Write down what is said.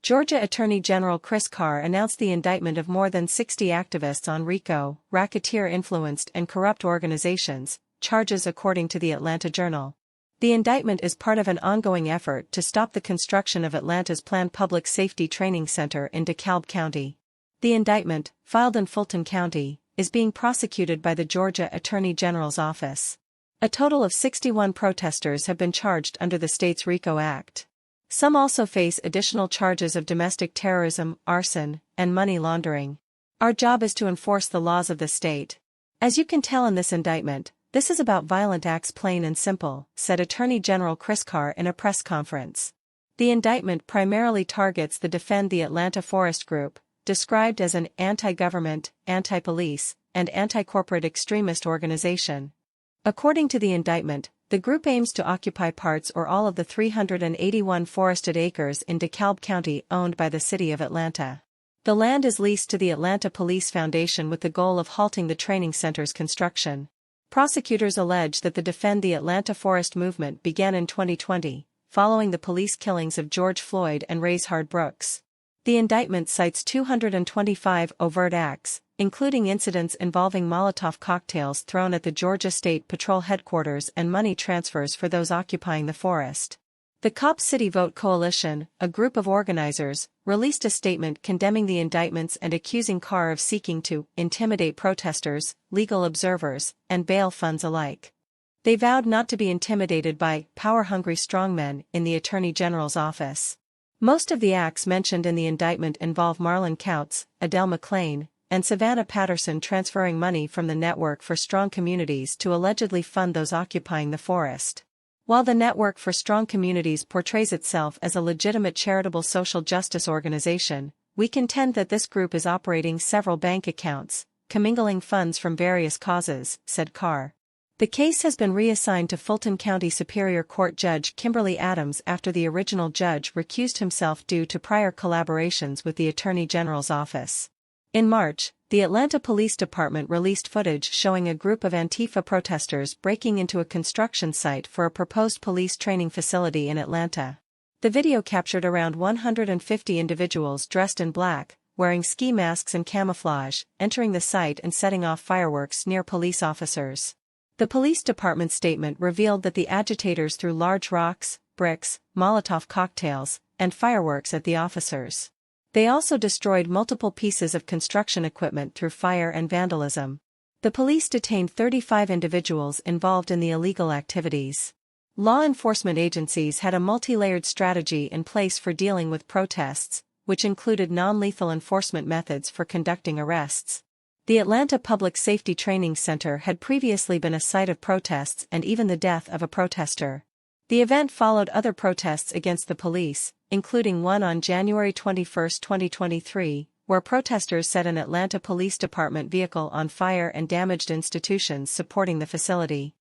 Georgia Attorney General Chris Carr announced the indictment of more than 60 activists on RICO, racketeer-influenced and corrupt organizations, charges according to the Atlanta Journal. The indictment is part of an ongoing effort to stop the construction of Atlanta's planned public safety training center in DeKalb County. The indictment, filed in Fulton County, is being prosecuted by the Georgia Attorney General's office. A total of 61 protesters have been charged under the state's RICO Act. Some also face additional charges of domestic terrorism, arson, and money laundering. Our job is to enforce the laws of the state. As you can tell in this indictment, this is about violent acts plain and simple, said Attorney General Chris Carr in a press conference. The indictment primarily targets the Defend the Atlanta Forest Group, described as an anti-government, anti-police, and anti-corporate extremist organization. According to the indictment, the group aims to occupy parts or all of the 381 forested acres in DeKalb County owned by the city of Atlanta. The land is leased to the Atlanta Police Foundation with the goal of halting the training center's construction. Prosecutors allege that the Defend the Atlanta Forest movement began in 2020, following the police killings of George Floyd and Rayshard Brooks. The indictment cites 225 overt acts, including incidents involving Molotov cocktails thrown at the Georgia State Patrol headquarters and money transfers for those occupying the forest. The Cop City Vote Coalition, a group of organizers, released a statement condemning the indictments and accusing Carr of seeking to intimidate protesters, legal observers, and bail funds alike. They vowed not to be intimidated by power-hungry strongmen in the Attorney General's office. Most of the acts mentioned in the indictment involve Marlon Counts, Adele McClain, and Savannah Patterson transferring money from the Network for Strong Communities to allegedly fund those occupying the forest. While the Network for Strong Communities portrays itself as a legitimate charitable social justice organization, we contend that this group is operating several bank accounts, commingling funds from various causes, said Carr. The case has been reassigned to Fulton County Superior Court Judge Kimberly Adams after the original judge recused himself due to prior collaborations with the Attorney General's office. In March, the Atlanta Police Department released footage showing a group of Antifa protesters breaking into a construction site for a proposed police training facility in Atlanta. The video captured around 150 individuals dressed in black, wearing ski masks and camouflage, entering the site and setting off fireworks near police officers. The police department statement revealed that the agitators threw large rocks, bricks, Molotov cocktails, and fireworks at the officers. They also destroyed multiple pieces of construction equipment through fire and vandalism. The police detained 35 individuals involved in the illegal activities. Law enforcement agencies had a multi-layered strategy in place for dealing with protests, which included non-lethal enforcement methods for conducting arrests. The Atlanta Public Safety Training Center had previously been a site of protests and even the death of a protester. The event followed other protests against the police, including one on January 21, 2023, where protesters set an Atlanta Police Department vehicle on fire and damaged institutions supporting the facility.